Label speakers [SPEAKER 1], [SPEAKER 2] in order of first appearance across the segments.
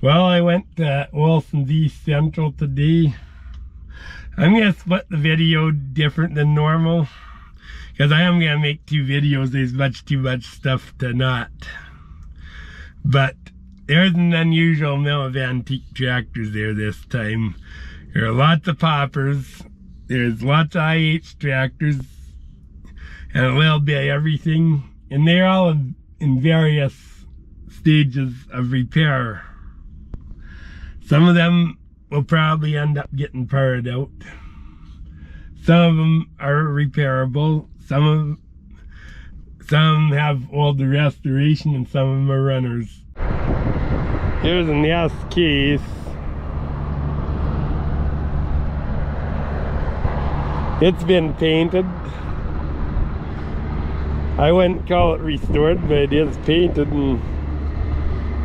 [SPEAKER 1] Well, I went to Olson's East Central today. I'm going to split the video different than normal, because I am going to make 2 videos. There's much too much stuff to not. But there's an unusual amount of antique tractors there this time. There are lots of poppers. There's lots of IH tractors. And a little bit of everything. And they're all in various stages of repair. Some of them will probably end up getting parted out. Some of them are repairable. Some have older restoration, and some of them are runners. Here's an S case. It's been painted. I wouldn't call it restored, but it is painted, and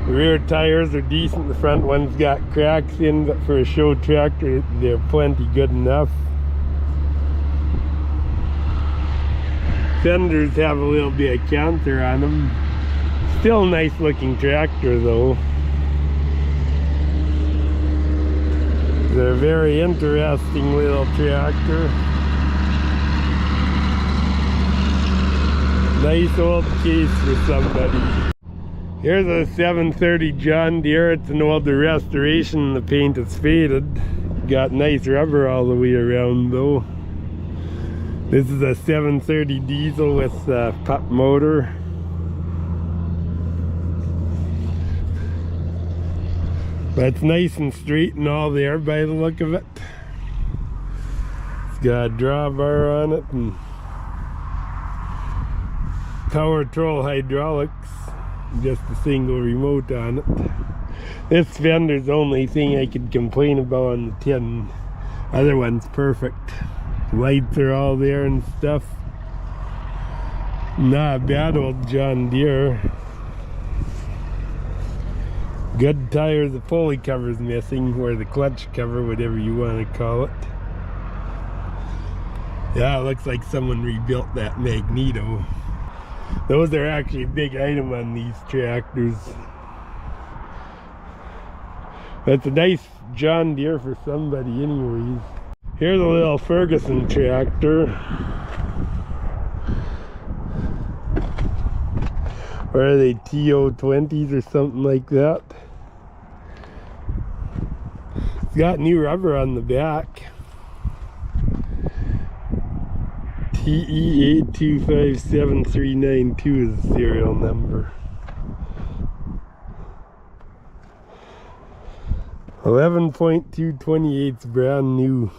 [SPEAKER 1] the rear tires are decent. The front one's got cracks in, but for a show tractor, they're plenty good enough. Fenders have a little bit of canter on them. Still a nice looking tractor though. They're a very interesting little tractor. Nice old case for somebody. Here's a 730 John Deere. It's an older restoration. The paint is faded. Got nice rubber all the way around though. This is a 730 diesel with a pup motor. But it's nice and straight and all there by the look of it. It's got a drawbar on it and power control hydraulics. Just a single remote on it. This fender's the only thing I could complain about on the tin. Other one's perfect. Lights are all there and stuff. Not a bad old John Deere. Good tires. The pulley cover's missing, or the clutch cover, whatever you want to call it. Yeah, it looks like someone rebuilt that magneto. Those are actually a big item on these tractors. That's a nice John Deere for somebody anyways. Here's a little Ferguson tractor. Or are they TO20s or something like that? It's got new rubber on the back. TE825739 is the serial number. 11.228's brand new.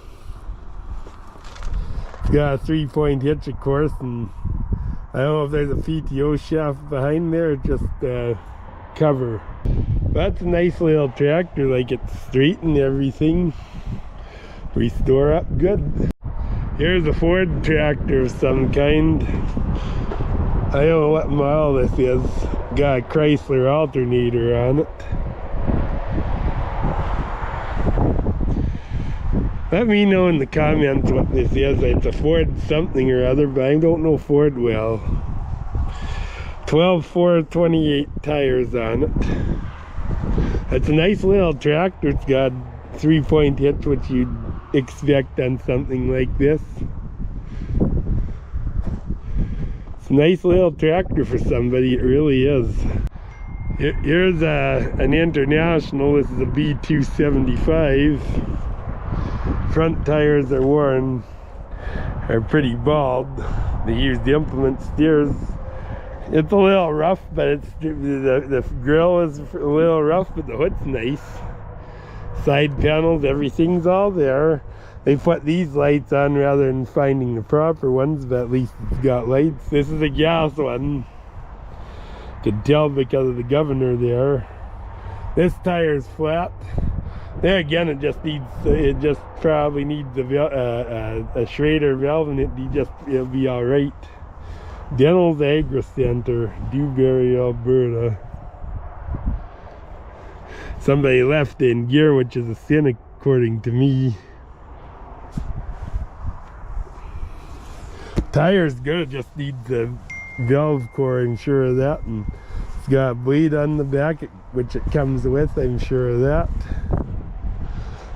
[SPEAKER 1] It's got a 3-point hitch, of course, and I don't know if there's a PTO shaft behind there or just a cover. That's a nice little tractor, like it's straight and everything. Restore up good. Here's a Ford tractor of some kind. I don't know what model this is. Got a Chrysler alternator on it. Let me know in the comments what this is. It's a Ford something or other, but I don't know Ford well. 12.428 tires on it. It's a nice little tractor. It's got 3-point hitch, which you'd expect on something like this. It's a nice little tractor for somebody, it really is. Here's an International. This is a B275. Front tires are worn, are pretty bald. They use the implement steers. It's a little rough, but it's the grill is a little rough, but the hood's nice. Side panels, everything's all there. They put these lights on rather than finding the proper ones, but at least it's got lights. This is a gas one. Could tell because of the governor there. This tire's flat. There again, it just probably needs a Schrader valve, and it'll be all right. Dental's Agri Center, Dewberry, Alberta. Somebody left in gear, which is a sin according to me. Tire's good, it just needs a valve core, I'm sure of that, and It's got a blade on the back, which it comes with, I'm sure of that.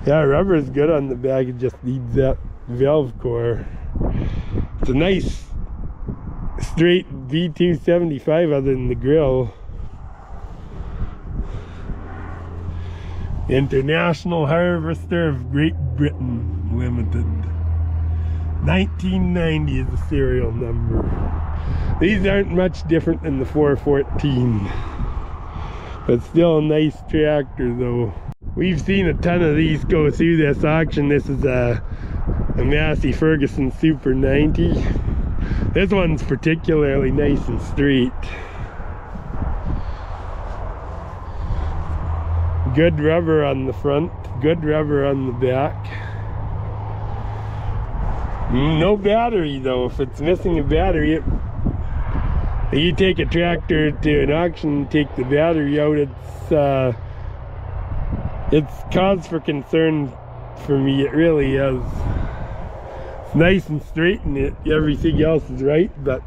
[SPEAKER 1] Yeah, rubber is good on the back, it just needs that valve core. It's a nice straight V275 other than the grill. International Harvester of Great Britain Limited. 1990 is the serial number. These aren't much different than the 414, but still a nice tractor though. We've seen a ton of these go through this auction. This is a Massey-Ferguson Super 90. This one's particularly nice and straight. Good rubber on the front, good rubber on the back. No battery though. If it's missing a battery, you take a tractor to an auction, take the battery out, it's cause for concern for me. It really is. It's nice and straight and everything else is right, but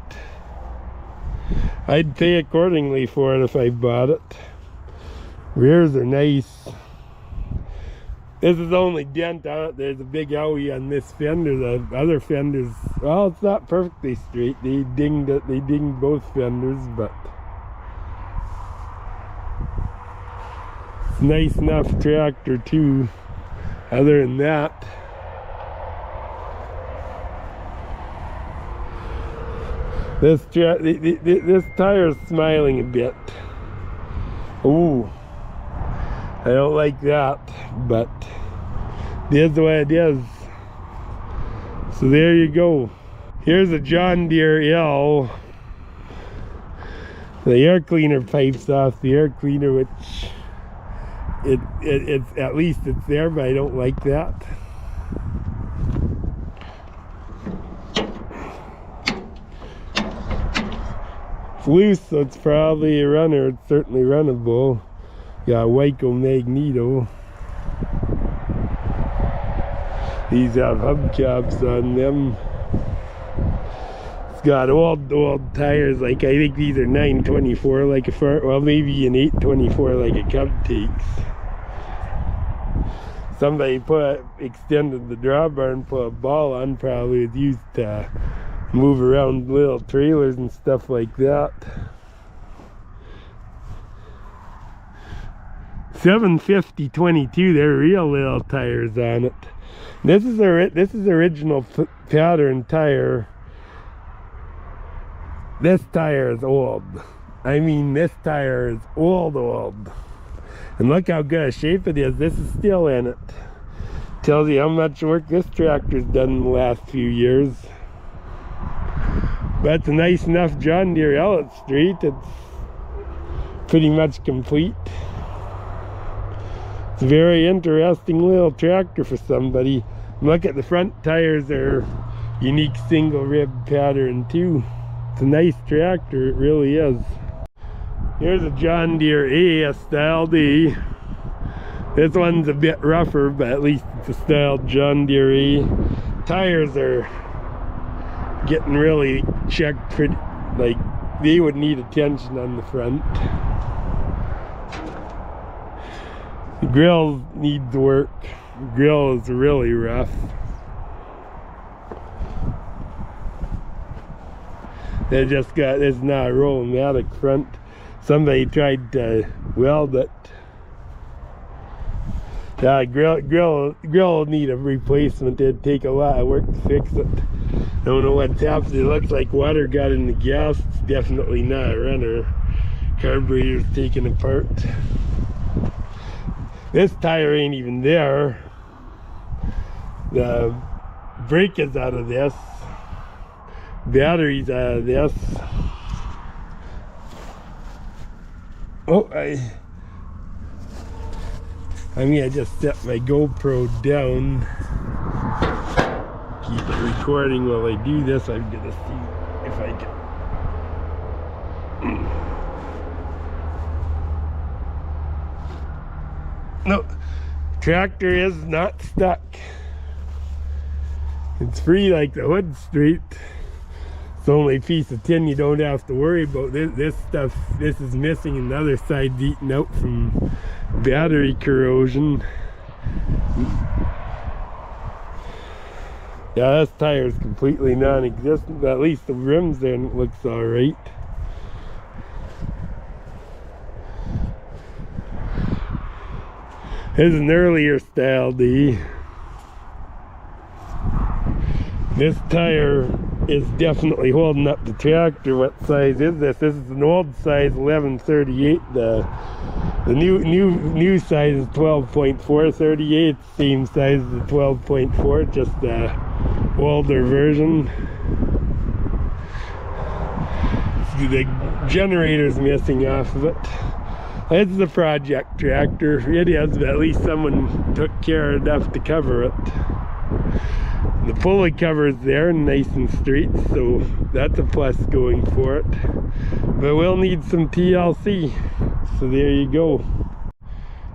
[SPEAKER 1] I'd pay accordingly for it if I bought it. Rears are nice. This is the only dent on it. There's a big owie on this fender. The other fenders, well, it's not perfectly straight. They dinged it. They dinged both fenders, but it's a nice enough tractor too. Other than that, this tire's smiling a bit. Ooh. I don't like that, but it is the way it is. So there you go. Here's a John Deere L. The air cleaner pipes off the air cleaner, which it's at least it's there, but I don't like that. It's loose, so it's probably a runner. It's certainly runnable. Got a Waco magneto. These have hubcaps on them. It's got old tires, like I think these are 924, like a well, maybe an 824 like a Cub takes. Somebody extended the drawbar and put a ball on, probably was used to move around little trailers and stuff like that. 750/22, they're real little tires on it. This is original pattern tire. This tire is old. I mean, this tire is old. And look how good a shape it is. This is still in it. Tells you how much work this tractor's done in the last few years. But it's a nice enough John Deere L at street. It's pretty much complete. It's a very interesting little tractor for somebody. Look at the front tires, they're unique single rib pattern too. It's a nice tractor, it really is. Here's a John Deere A, a style D. This one's a bit rougher, but at least it's a styled John Deere A. Tires are getting really checked pretty, like they would need attention on the front. The grill needs work. The grill is really rough. They just got, it's not a roll-o-matic front. Somebody tried to weld it. Yeah, grill will need a replacement. It'd take a lot of work to fix it. Don't know what's happened. It looks like water got in the gas. It's definitely not a runner. Carburetor's taken apart. This tire ain't even there. The brake is out of this. Battery's out of this. Oh, I mean, I just set my GoPro down. Keep it recording while I do this. I'm gonna see if I can. No, tractor is not stuck. It's free like the hood straight. It's the only piece of tin you don't have to worry about. This stuff, this is missing, and the other side's eaten out from battery corrosion. Yeah, this tire is completely non-existent, but at least the rims there looks alright. This is an earlier style D. This tire is definitely holding up the tractor. What size is this? This is an old size 1138. The new size is 12.438. Same size as the 12.4, just the older version. The generator's missing off of it. It's the project tractor. It is, but at least someone took care enough to cover it. The pulley cover's there, nice and straight, so that's a plus going for it. But we'll need some TLC, so there you go.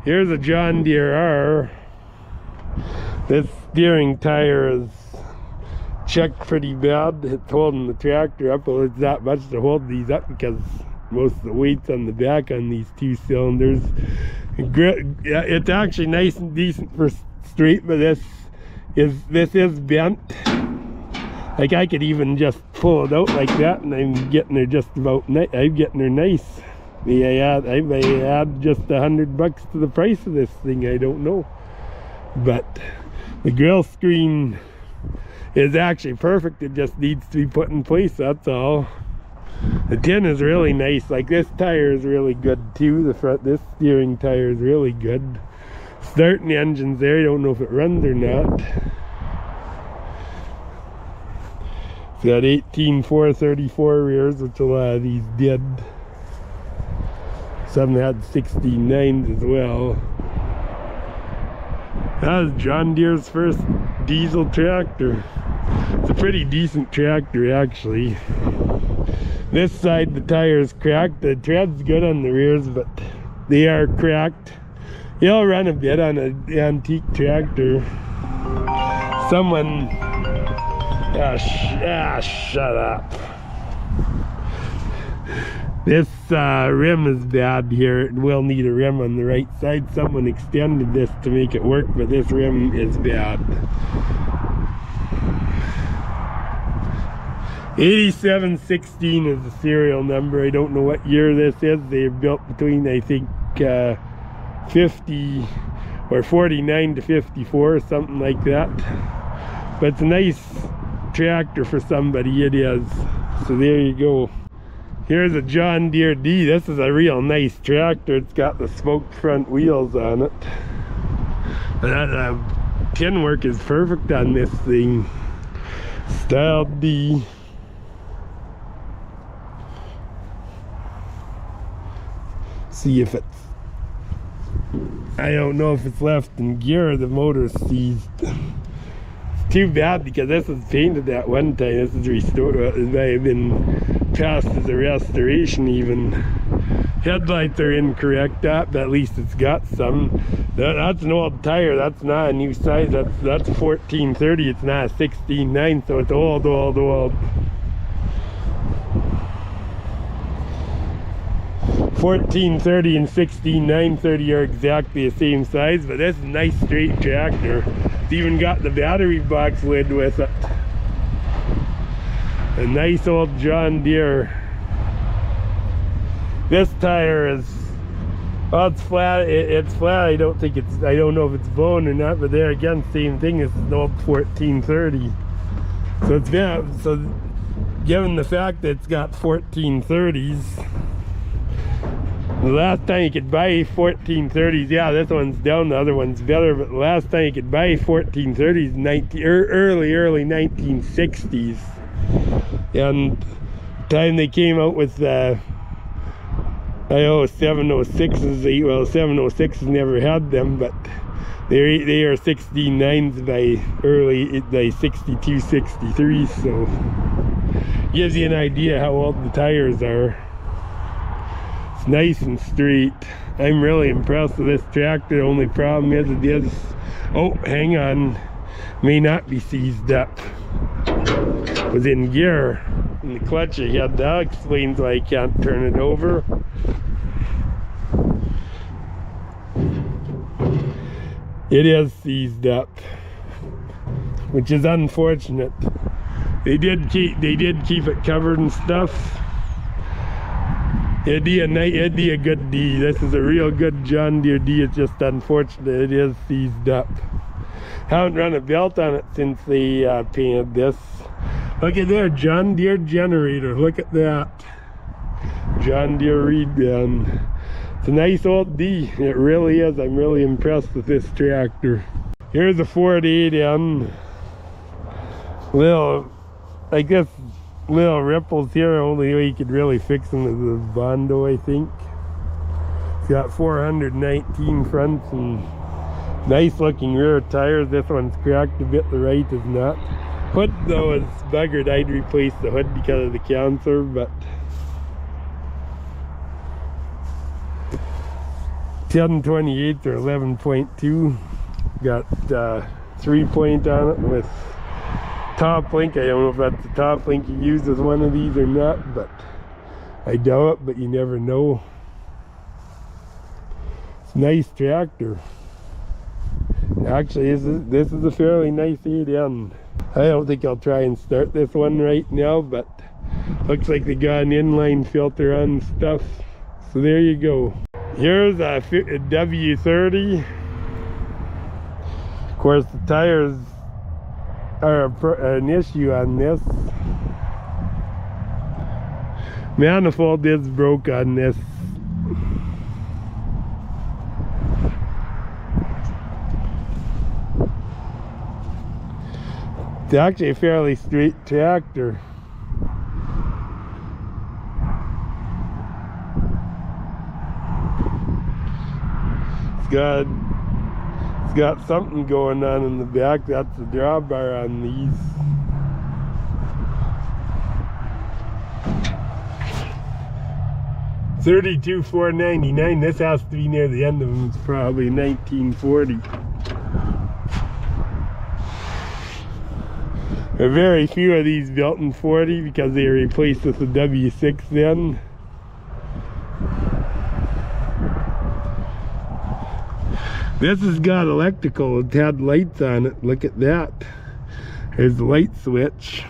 [SPEAKER 1] Here's a John Deere R. This steering tire is checked pretty bad. It's holding the tractor up. Well, it's that much to hold these up because most of the weight's on the back on these two cylinders. It's actually nice and decent for straight, but this is bent. Like, I could even just pull it out like that, and I'm getting her just about I'm getting her nice. I may add just $100 to the price of this thing, I don't know. But the grill screen is actually perfect. It just needs to be put in place, that's all. The tin is really nice. Like, this tire is really good too. This steering tire is really good. Starting the engine's there. I don't know if it runs or not. It's got 18.434 rears, which a lot of these did. Some had 69s as well. That was John Deere's first diesel tractor. It's a pretty decent tractor, actually. This side, the tire is cracked. The tread's good on the rears, but they are cracked. It'll run a bit on an antique tractor. Someone... shut up. This rim is bad here. It will need a rim on the right side. Someone extended this to make it work, but this rim is bad. 8716 is the serial number. I don't know what year this is. They're built between, I think, 50 or 49 to 54, something like that. But it's a nice tractor for somebody, it is. So there you go. Here's a John Deere D. This is a real nice tractor. It's got the smoked front wheels on it. That tin work is perfect on this thing. Style D. See if it's... I don't know if it's left in gear or the motor's seized. It's too bad because this was painted at one time. This is restored. It may have been passed as a restoration even. Headlights are incorrect, but at least it's got some. That's an old tire. That's not a new size. That's 1430. It's not a 16.9, so it's old. 1430 and 16.930 are exactly the same size, but this is a nice straight tractor. It's even got the battery box lid with it. A nice old John Deere. This tire is, well, it's flat. It's flat. I don't know if it's bone or not, but there again, same thing. This is an old 1430. So it's been, so given the fact that it's got 1430s, the last time you could buy 1430s, yeah, this one's down, the other one's better, but the last time you could buy 1430s, early 1960s. And the time they came out with 706s, well, 706s never had them, but they are 16.9s by 62, 63, so gives you an idea how old the tires are. It's nice and straight. I'm really impressed with this tractor. The only problem is it is, oh, hang on, may not be seized up. It was in gear. in the clutch ahead. That explains why I can't turn it over. It is seized up, which is unfortunate. They did keep it covered and stuff. It'd be a good D. This is a real good John Deere D. It's just unfortunate it is seized up. Haven't run a belt on it since they painted this. Look at there, John Deere generator. Look at that. John Deere reed gun. It's a nice old D. It really is. I'm really impressed with this tractor. Here's a 48N. Little, like this, little ripples here. Only way you could really fix them is the Bondo, I think. It's got 419 fronts and nice looking rear tires. This one's cracked a bit, the right is not. Hood though is buggered. I'd replace the hood because of the cancer, but 10/28 or 11.2. Got 3-point on it with top link. I don't know if that's the top link you use as one of these or not, but I doubt it, but you never know. It's a nice tractor. Actually, this is a fairly nice 8N. I don't think I'll try and start this one right now, but looks like they got an inline filter on stuff. So there you go. Here's a W-30. Of course, the tires are an issue on this. Manifold is broke on this. It's actually a fairly straight tractor. It's got something going on in the back. That's the drawbar on these. $32,499. This has to be near the end of them. It's probably 1940. There are very few of these built in 40 because they were replaced with the W6 then. This has got electrical. It had lights on it. Look at that. There's the light switch.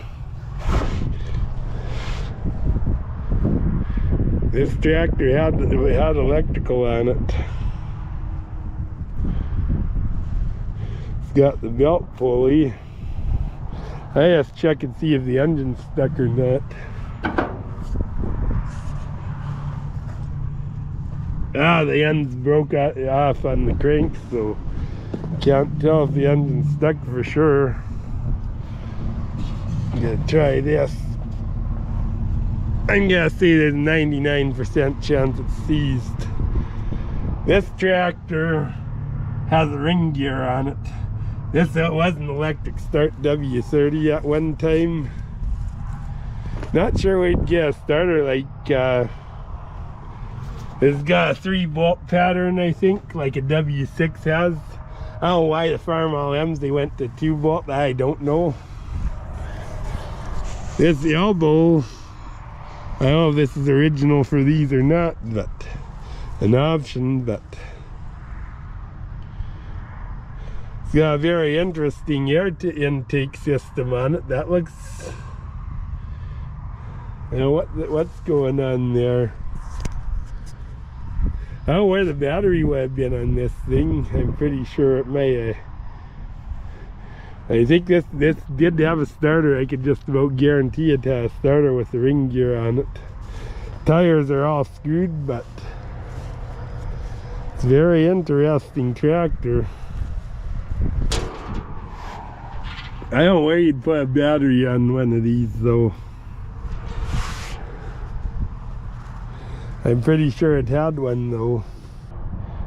[SPEAKER 1] This tractor had electrical on it. It's got the belt pulley. I have to check and see if the engine's stuck or not. The ends broke off on the crank, so can't tell if the engine's stuck for sure. I'm gonna try this. I'm gonna say there's a 99% chance it's seized. This tractor has a ring gear on it. This was an electric start W-30 at one time. Not sure we'd get a starter like it's got a 3-bolt pattern, I think, like a W6 has. I don't know why the Farmall M's they went to 2-bolt. I don't know. This elbow, I don't know if this is original for these or not, but an option, but it's got a very interesting air intake system on it. That looks, you know, what's going on there? I don't know where the battery would have been on this thing. I'm pretty sure it may have. I think this did have a starter. I could just about guarantee it had a starter with the ring gear on it. Tires are all screwed, but it's a very interesting tractor. I don't know where you'd put a battery on one of these though. I'm pretty sure it had one though.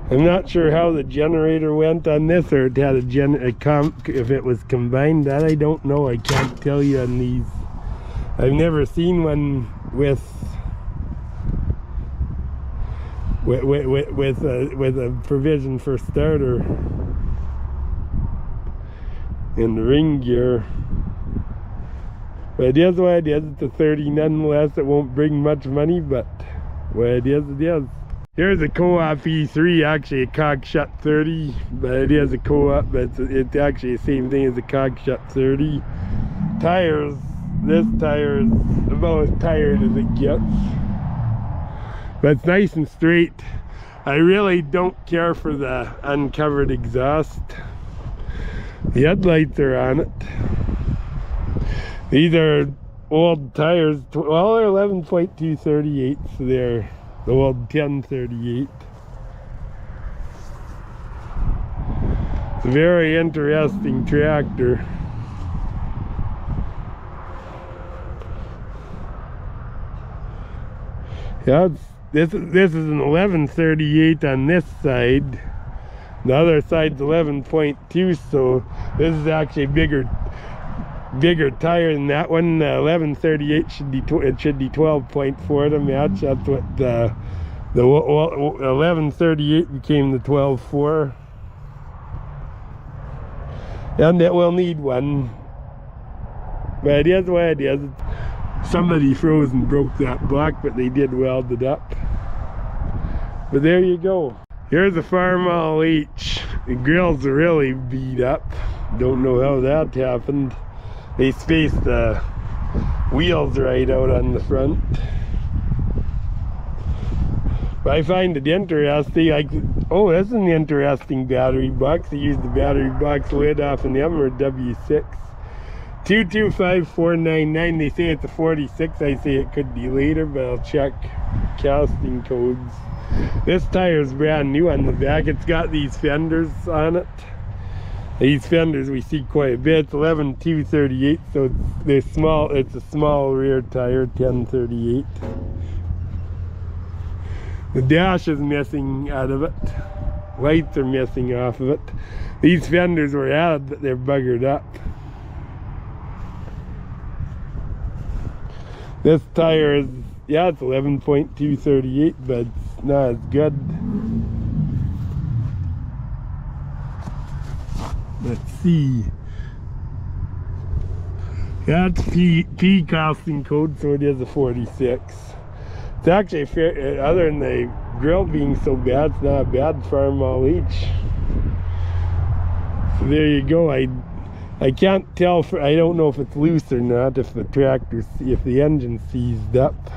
[SPEAKER 1] I'm not sure how the generator went on this, or it had if it was combined. That I don't know. I can't tell you on these. I've never seen one with a provision for starter and the ring gear. But it is what it is. It's a 30 nonetheless. It won't bring much money, but what it is, it is. Here's a Co-op E3, actually a Cockshutt 30, but it is a Co-op, but it's actually the same thing as a Cockshutt 30. Tires, this tire is about as tired as it gets. But it's nice and straight. I really don't care for the uncovered exhaust. The headlights are on it. These are old tires, well, they're 11.238, so they're the old 1038. It's a very interesting tractor. Yeah, this is an 1138 on this side. The other side's 11.2, so this is actually bigger tire than that one. 1138 should be 12.4 to match. That's what the 1138 became the 12.4, and it will need one. But it is what it is. Somebody froze and broke that block, but they did weld it up. But there you go. Here's a Farmall H. The grills are really beat up. Don't know how that happened. They spaced the wheels right out on the front. But I find it interesting. Oh, that's an interesting battery box. They used the battery box lid off an M or W6. 225499. They say it's a 46. I say it could be later, but I'll check casting codes. This tire is brand new on the back. It's got these fenders on it. These fenders we see quite a bit. It's 11.238, so they're small. It's a small rear tire, 1038. The dash is missing out of it. Lights are missing off of it. These fenders were added, but they're buggered up. This tire is, yeah, it's 11.238, but it's not as good. Let's see. That's P casting code, so it is a 46. It's actually fair, other than the grill being so bad, it's not a bad Farmall H. So there you go. I can't tell, I don't know if it's loose or not, if the tractor, if the engine seized up.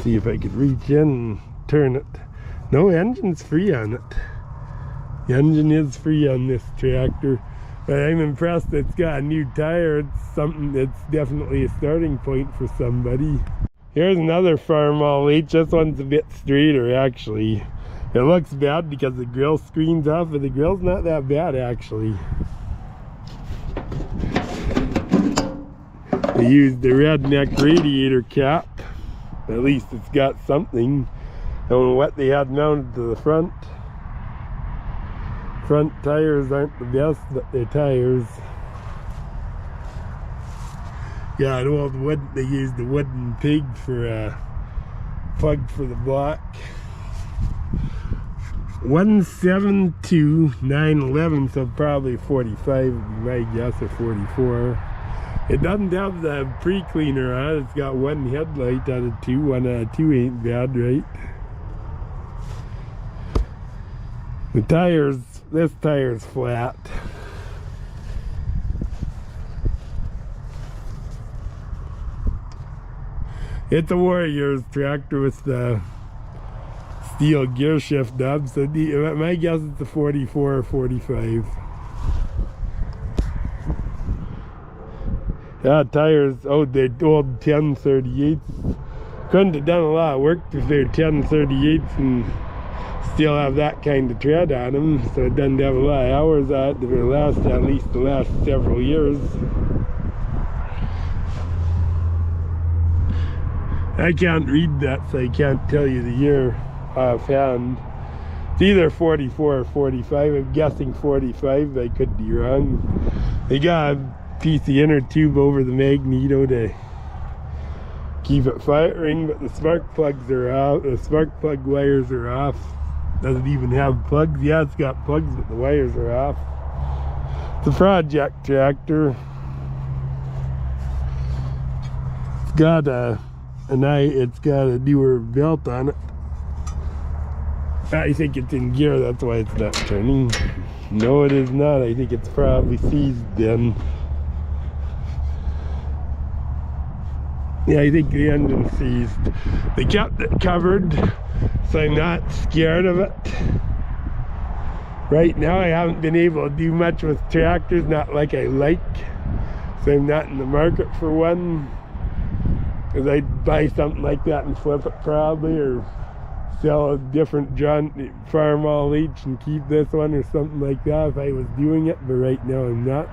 [SPEAKER 1] See if I could reach in and turn it. No, engine's free on it. The engine is free on this tractor. But I'm impressed that it's got a new tire. It's something that's definitely a starting point for somebody. Here's another Farmall H. This one's a bit straighter actually. It looks bad because the grill screen's off, but the grill's not that bad actually. They used the redneck radiator cap. At least it's got something. I don't know what they had mounted to the front. Front tires aren't the best, but they're tires. Yeah, an old wood, they used a wooden pig for a plug for the block. 172,911, so probably 45 would be my guess, or 44. It doesn't have the pre-cleaner on it. It's got one headlight out of two. One out of two ain't bad, right? The tires, this tire's flat. It's a Warriors tractor with the steel gear shift knob, so my guess it's a 44 or 45. Yeah, tires, oh, they're old 1038s. Couldn't have done a lot of work if they're 1038s and still have that kind of tread on them, so it doesn't have a lot of hours on it. It will last at least the last several years. I can't read that, so I can't tell you the year offhand. It's either 44 or 45. I'm guessing 45, but I could be wrong. They got a piece of inner tube over the magneto to keep it firing, but the spark plugs are out. The spark plug wires are off. Doesn't even have plugs. Yeah, it's got plugs, but the wires are off. It's a project tractor. It's got a newer belt on it. I think it's in gear, that's why it's not turning. No, it is not. I think it's probably seized then. Yeah, I think the engine's seized. They kept it covered, so I'm not scared of it. Right now, I haven't been able to do much with tractors, not like I like. So I'm not in the market for one. Because I'd buy something like that and flip it probably, or sell a different Farmall H and keep this one or something like that if I was doing it, but right now I'm not.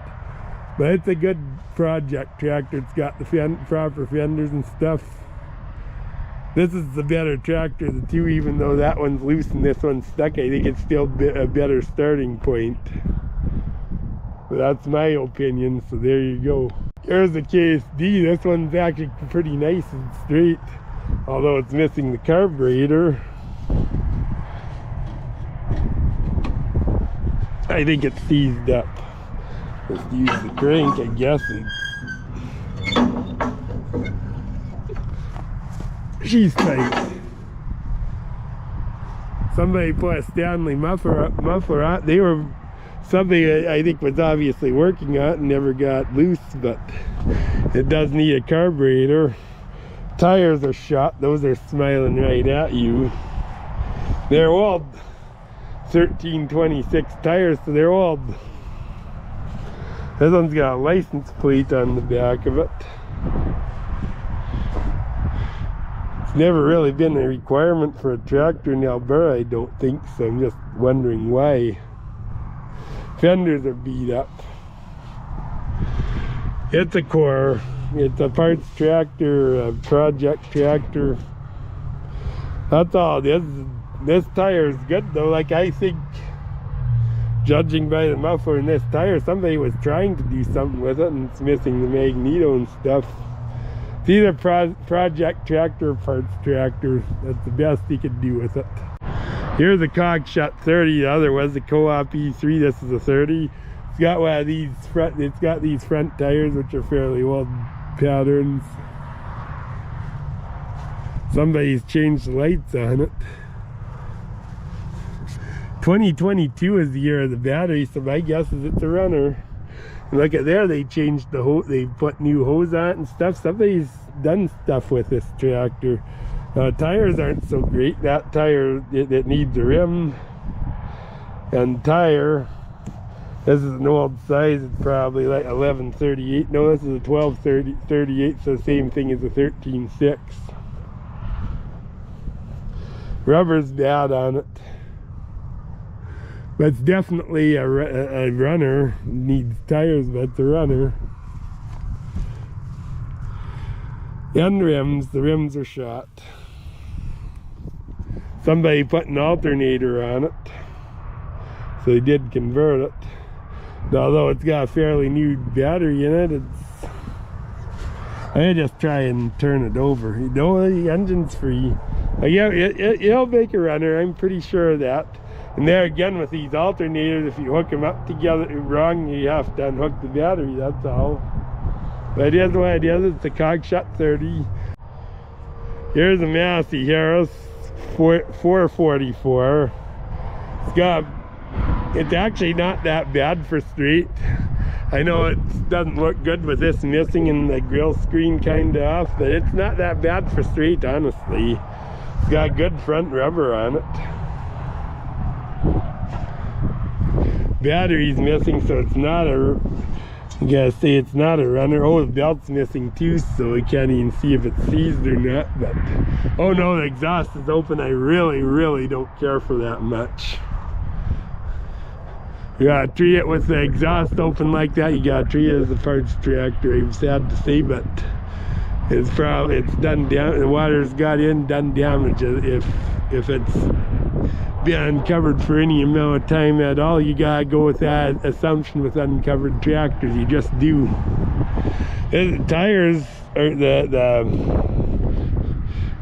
[SPEAKER 1] But it's a good project tractor. It's got the proper fenders and stuff. This is the better tractor of the two, even though that one's loose and this one's stuck. I think it's still a better starting point. But that's my opinion, so there you go. Here's the KSD. This one's actually pretty nice and straight, although it's missing the carburetor. I think it's seized up. Let's use the crank, I guess. She's tight. Somebody put a Stanley muffler on. Somebody I think was obviously working on it and never got loose, but it does need a carburetor. Tires are shot. Those are smiling right at you. They're old 1326 tires, so they're old. This one's got a license plate on the back of it. It's never really been a requirement for a tractor in Alberta, I don't think, so I'm just wondering why. Fenders are beat up. It's a core. It's a parts tractor, a project tractor. That's all it is. This tire is good though. Like, I think, judging by the muffler in this tire, somebody was trying to do something with it and it's missing the magneto and stuff. It's either project tractor or parts tractor. That's the best he could do with it. Here's a Cockshutt 30. The other was the Co-op E3. This is a 30. It's got one of these front. It's got these front tires, which are fairly old patterns. Somebody's changed the lights on it. 2022 is the year of the battery, so my guess is it's a runner. And look at there, they changed the hose. They put new hose on it and stuff. Somebody's done stuff with this tractor. Tires aren't so great. That tire, it needs a rim and tire. This is an old size. It's probably like 1138. No, this is a 1238, so same thing as a 13.6. Rubber's bad on it, but it's definitely a runner. It needs tires, but it's a runner. End rims, the rims are shot. Somebody put an alternator on it, so they did convert it. Although it's got a fairly new battery in it, I just try and turn it over. You know, the engine's free. Yeah, it'll make a runner, I'm pretty sure of that. And there again, with these alternators, if you hook them up together wrong, you have to unhook the battery, that's all. But it is what it is. It's a Cockshutt 30. Here's a Massey-Harris 444. It's actually not that bad for straight. I know it doesn't look good with this missing and the grill screen kind of off, but it's not that bad for straight, honestly. It's got good front rubber on it. Battery's missing, so it's not a, I gotta say it's not a runner. Oh, the belt's missing too, so we can't even see if it's seized or not. But oh no, the exhaust is open. I really don't care for that much. You gotta treat it with the exhaust open like that. You gotta treat it as a parts tractor. I'm sad to say, but it's done damage. The water's got in, done damage. If it's been uncovered for any amount of time at all, you gotta go with that assumption with uncovered tractors. You just do. The tires are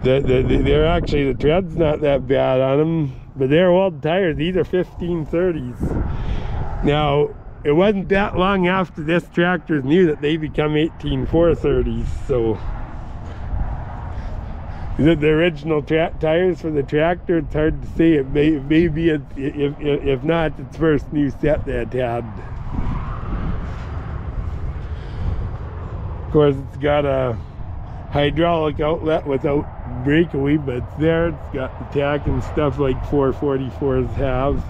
[SPEAKER 1] they're actually, the tread's not that bad on them, but they're old tires. These are 1530s. Now it wasn't that long after this tractor's new that they become 18-430s. So the original tires for the tractor, it's hard to say. It may be, if not, its first new set that it had. Of course, it's got a hydraulic outlet without breakaway, but it's there. It's got the tack and stuff like 444s have.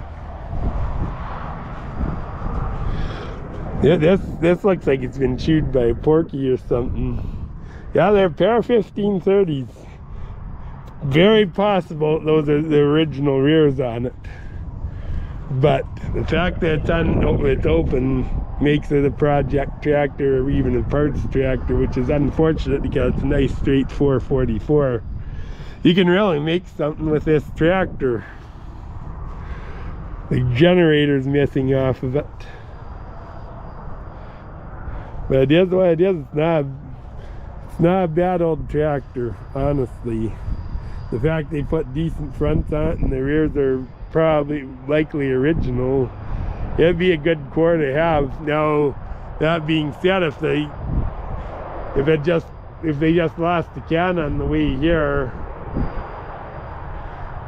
[SPEAKER 1] Yeah, this looks like it's been chewed by a porky or something. Yeah, they're a pair of 1530s. Very possible those are the original rears on it. But the fact that it's open makes it a project tractor or even a parts tractor, which is unfortunate because it's a nice straight 444. You can really make something with this tractor. The generator's missing off of it. But it is what it is. It's not a bad old tractor, honestly. The fact they put decent fronts on it and the rears are probably likely original, it'd be a good core to have. Now, that being said, if they just lost the can on the way here,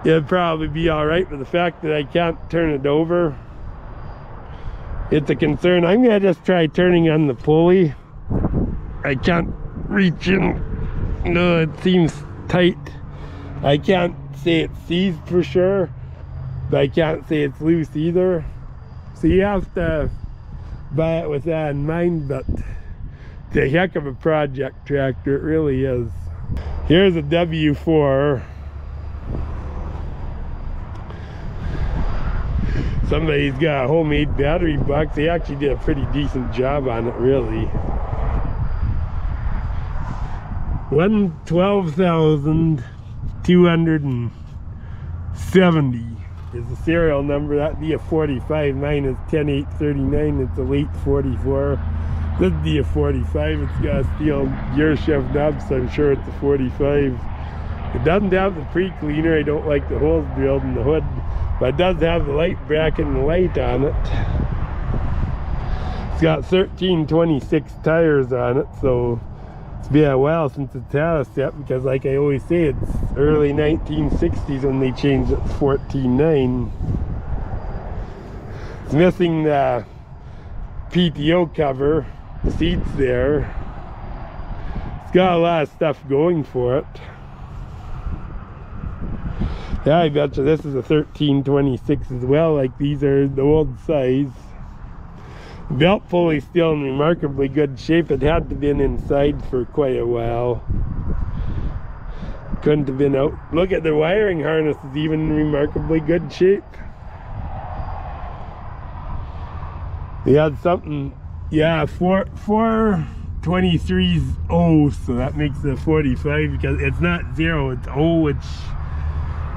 [SPEAKER 1] it'd probably be all right. But the fact that I can't turn it over, it's a concern. I'm gonna just try turning on the pulley. I can't reach in. No, it seems tight. I can't say it's seized for sure, but I can't say it's loose either. So you have to buy it with that in mind, but it's a heck of a project tractor, it really is. Here's a W-4. Somebody's got a homemade battery box. They actually did a pretty decent job on it, really. 112,270 is the serial number. That'd be a 45. Mine is 10839. It's a late 44. This would be a 45. It's got a steel gear shift knob, so I'm sure it's a 45. It doesn't have the pre-cleaner. I don't like the holes drilled in the hood, but it does have the light bracket and the light on it. It's got 1326 tires on it, so it's been a while since it's had a set, because like I always say, it's early 1960s when they changed it to 14.9. It's missing the PTO cover, the seats there. It's got a lot of stuff going for it. Yeah, I bet you this is a 1326 as well. Like, these are the old size. The belt pulley's still in remarkably good shape. It had to been inside for quite a while. Couldn't have been out. Look at the wiring harness, is even in remarkably good shape. They had something, yeah, 423's O, so that makes it a 45, because it's not 0, it's O, which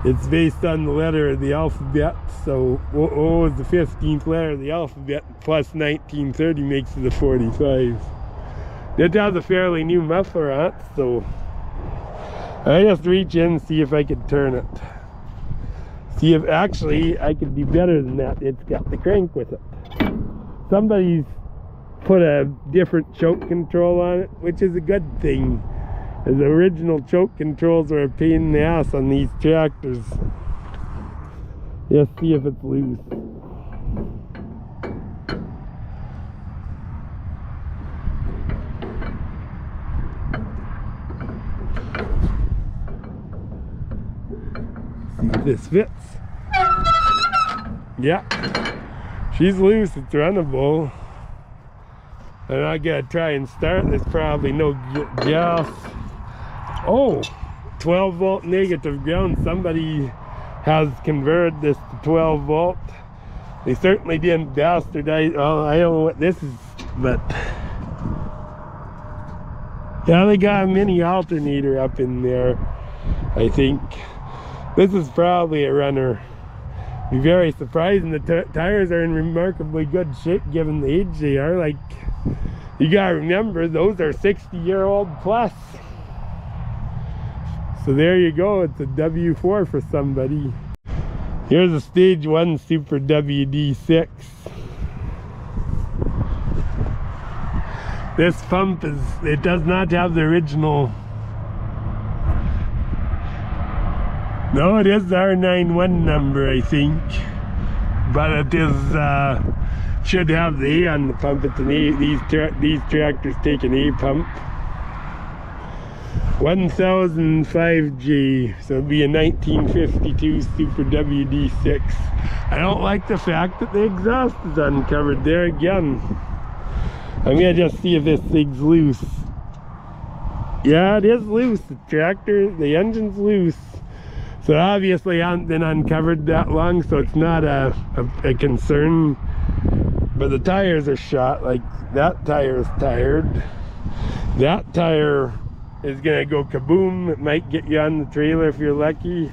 [SPEAKER 1] it's based on the letter of the alphabet. So O is the 15th letter of the alphabet, plus 1930 makes it a 45. It has a fairly new muffler on it, so I just reach in and see if I could turn it. See if actually I could do better than that. It's got the crank with it. Somebody's put a different choke control on it, which is a good thing. The original choke controls are a pain in the ass on these tractors. Just see if it's loose. See if this fits. Yeah, she's loose. It's runnable. And I gotta try and start. There's probably no gas. Oh, 12 volt negative ground. Somebody has converted this to 12 volt. They certainly didn't bastardize. Well, I don't know what this is, but yeah, they got a mini alternator up in there, I think. This is probably a runner. Be very surprising. The tires are in remarkably good shape given the age they are. Like, you gotta remember, those are 60-year-old plus. So there you go, it's a W4 for somebody. Here's a stage 1 Super WD6. This pump it does not have the original. No, it is the R91 number, I think. But it is, should have the A on the pump. It's an A, these tractors take an A pump. 1005G, so it'd be a 1952 Super WD6. I don't like the fact that the exhaust is uncovered there again. I'm gonna just see if this thing's loose. Yeah, it is loose. The tractor, the engine's loose. So obviously hasn't been uncovered that long, so it's not a concern. But the tires are shot, like that tire is tired. That tire is gonna go kaboom. It might get you on the trailer if you're lucky.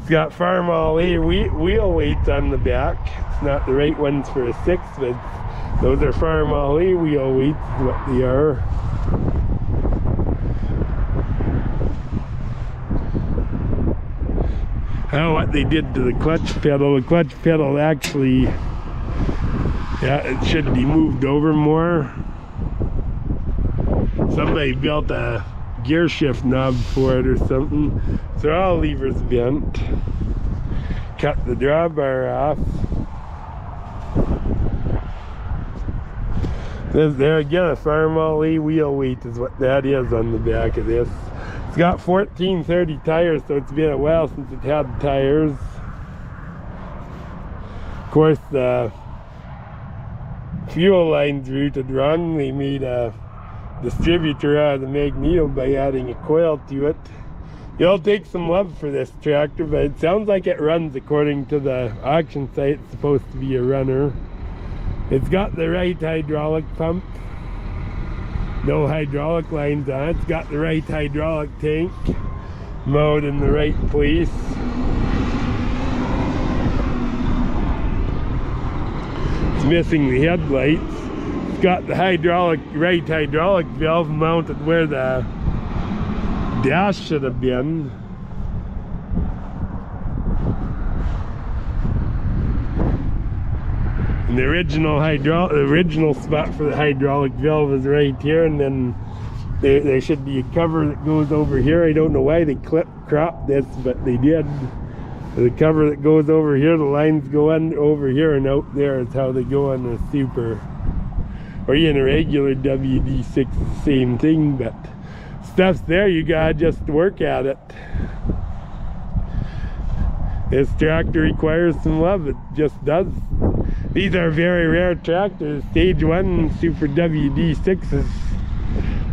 [SPEAKER 1] It's got Farmall H wheel weights on the back. It's not the right ones for a 6, but those are Farmall H wheel weights is what they are. Oh, what they did to the clutch pedal. The clutch pedal actually, yeah, it should be moved over more. Somebody built a gear shift knob for it or something. So all levers bent. Cut the drawbar off. There again, a Farmall H wheel weight is what that is on the back of this. It's got 1430 tires, so it's been a while since it had tires. Of course, the fuel line's routed wrong. They made a distributor out of the magneto by adding a coil to it. It'll take some love for this tractor, but it sounds like it runs according to the auction site. It's supposed to be a runner. It's got the right hydraulic pump. No hydraulic lines on it. It's got the right hydraulic tank mode in the right place. It's missing the headlights. It's got the right hydraulic valve mounted where the dash should have been. And the original spot for the hydraulic valve is right here, and then there should be a cover that goes over here. I don't know why they cropped this, but they did. The cover that goes over here, the lines go over here and out there is how they go on the Super. Or in a regular WD6, the same thing, but stuff's there, you gotta just work at it. This tractor requires some love, it just does. These are very rare tractors. Stage 1 Super WD6 is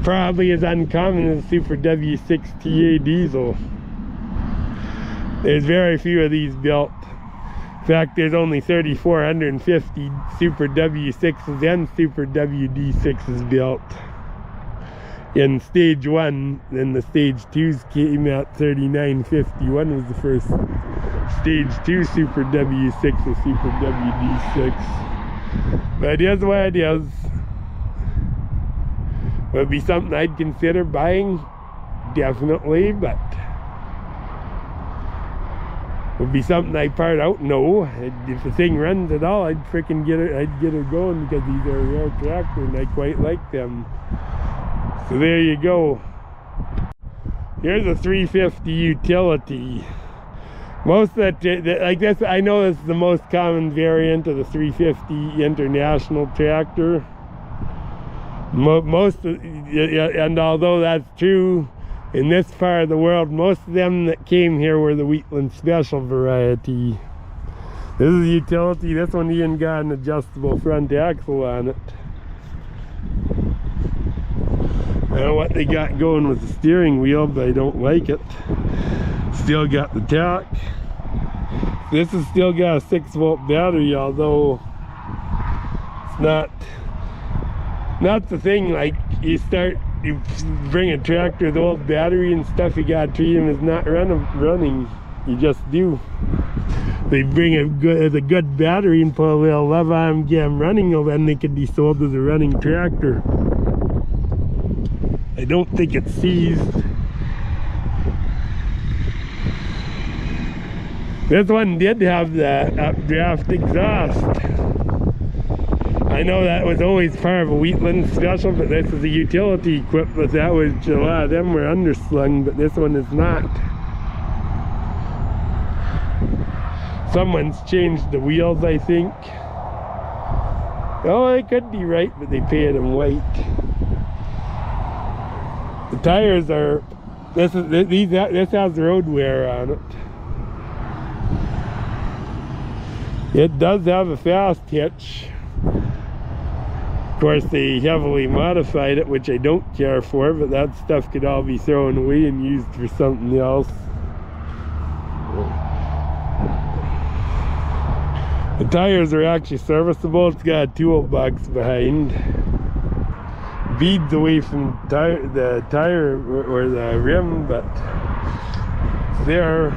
[SPEAKER 1] probably as uncommon as Super W6 TA diesel. There's very few of these built. In fact, there's only 3,450 Super W6s and Super WD6s built in stage 1. Then the stage 2s came out 3,951 was the first stage 2 Super W6 and Super WD6. But it is what it is. Would be something I'd consider buying, definitely, but would be something I part out? No. If the thing runs at all, I'd freaking get her going, because these are a rare tractor and I quite like them. So there you go. Here's a 350 utility. Most of that, like this, I know this is the most common variant of the 350 International tractor. And although that's true in this part of the world, most of them that came here were the Wheatland Special variety. This is a utility. This one even got an adjustable front axle on it. I don't know what they got going with the steering wheel, but I don't like it. Still got the tach. This has still got a 6-volt battery, although it's not the thing. Like, you bring a tractor with old battery and stuff, you gotta treat them as not running. You just do. They bring a good battery and put a little love on them, get them running, and then they could be sold as a running tractor. I don't think it's seized. This one did have the updraft exhaust. I know that was always part of a Wheatland special, but this is a utility equipment. That was, a lot of them were underslung, but this one is not. Someone's changed the wheels, I think. Oh, it could be right, but they painted them white. The tires are, this has road wear on it. It does have a fast hitch. Of course, they heavily modified it, which I don't care for, but that stuff could all be thrown away and used for something else. The tires are actually serviceable. It's got a toolbox behind. Beads away from the tire or the rim, but they're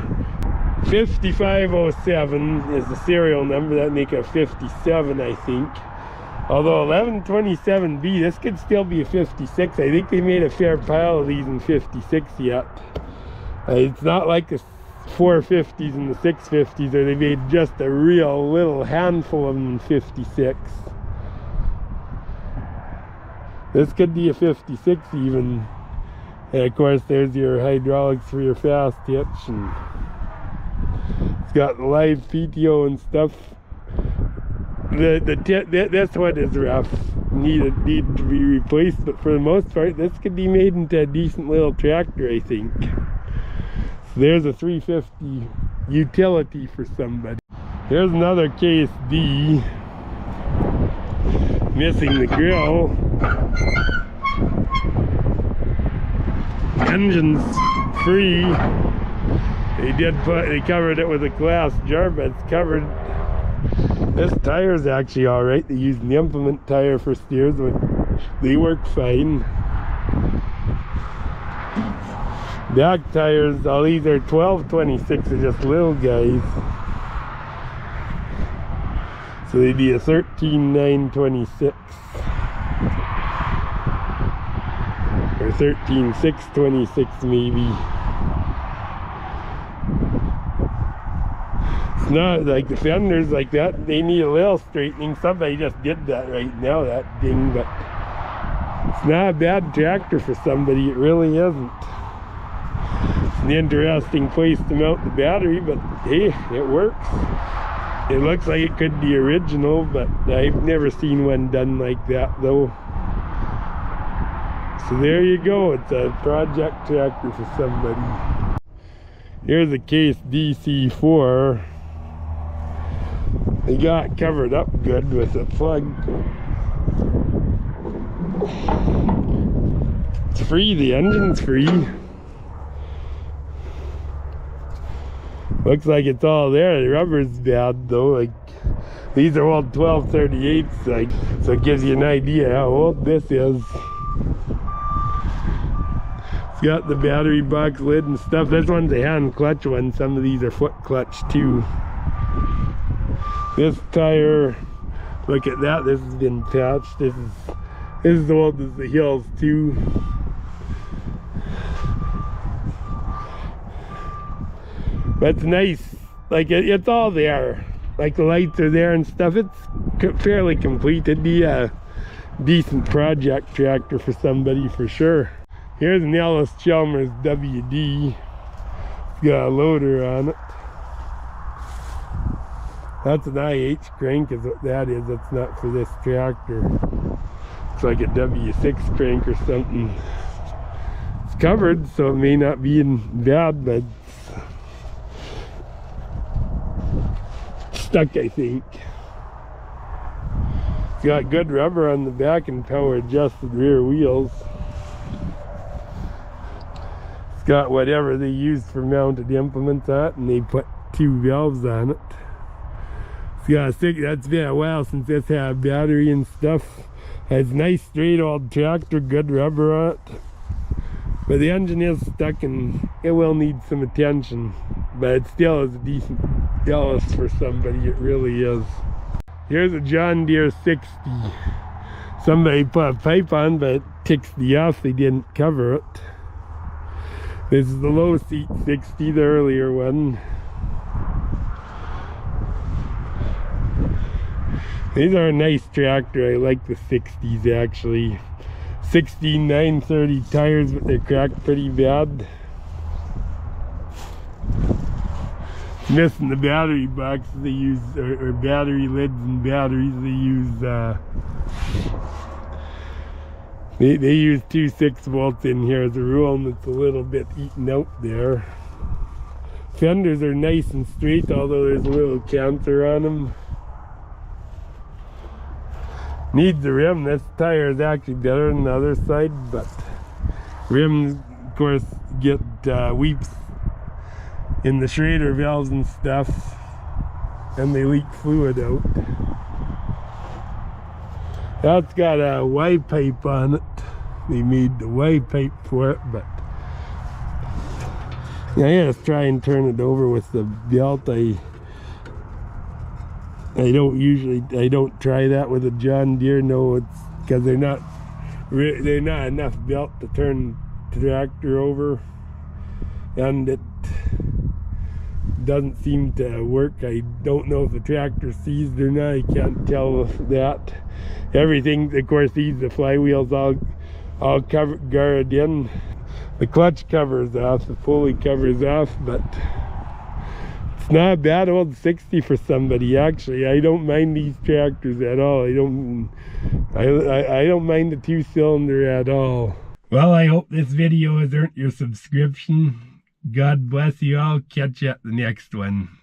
[SPEAKER 1] 5507 is the serial number. That make a 57, I think. Although 1127B, this could still be a 56. I think they made a fair pile of these in 56 yet. It's not like the 450s and the 650s, or they made just a real little handful of them in 56. This could be a 56 even. And of course there's your hydraulics for your fast hitch, and it's got live PTO and stuff. This one is rough, need to be replaced, but for the most part this could be made into a decent little tractor, I think. So there's a 350 utility for somebody. Here's another case D, missing the grill. Engine's free. They covered it with a glass jar, but it's covered. This tire's actually alright. They used an implement tire for steers, but they work fine. Back tires, all these are 1226, are just little guys. So they'd be a 13926 or 13626 maybe. It's not like the fenders like that, they need a little straightening. Somebody just did that right now, that ding, but it's not a bad tractor for somebody, it really isn't. It's an interesting place to mount the battery, but hey, it works. It looks like it could be original, but I've never seen one done like that though. So there you go, it's a project tractor for somebody. Here's a case DC4. They got covered up good with a plug. It's free, the engine's free. Looks like it's all there. The rubber's bad though. Like, these are old 1238s, like, so it gives you an idea how old this is. It's got the battery box lid and stuff. This one's a hand clutch one. Some of these are foot clutch too. This tire, look at that. This has been patched. This is as old as the hills too. But it's nice, like it's all there. Like the lights are there and stuff. It's fairly complete. It'd be a decent project tractor for somebody for sure. Here's an Allis-Chalmers WD. It's got a loader on it. That's an IH crank is what that is. That's not for this tractor. It's like a W6 crank or something. It's covered, so it may not be in bad, but stuck, I think. It's got good rubber on the back and power adjusted rear wheels. It's got whatever they used for mounted implements on, and they put 2 valves on it. It's got a that's been a while since this had a battery and stuff. It's nice straight old tractor, good rubber on it. But the engine is stuck and it will need some attention. But it still is a decent Allis for somebody, it really is. Here's a John Deere 60. Somebody put a pipe on, but it ticks the off, they didn't cover it. This is the low seat 60, the earlier one. These are a nice tractor. I like the 60s actually. 16 930 tires, but they're cracked pretty bad. Missing the battery box they use, or battery lids and batteries. They use 2 6-volts in here as a rule, and it's a little bit eaten out there. Fenders are nice and straight, although there's a little cancer on them. Needs a rim. This tire is actually better than the other side, but rims, of course, get weeps in the Schrader valves and stuff, and they leak fluid out. That's got a Y pipe on it. They made the Y pipe for it, but I gotta try and turn it over with the belt. I don't try that with a John Deere. No, it's because they're not enough belt to turn the tractor over, and it doesn't seem to work. I don't know if the tractor seized or not. I can't tell that. Everything, of course, the flywheel's all guarded in. The clutch cover's off, the pulley cover's off, but it's not a bad old 60 for somebody. Actually, I don't mind these tractors at all. I don't mind the 2-cylinder at all. Well, I hope this video has earned your subscription. God bless you all. Catch you at the next one.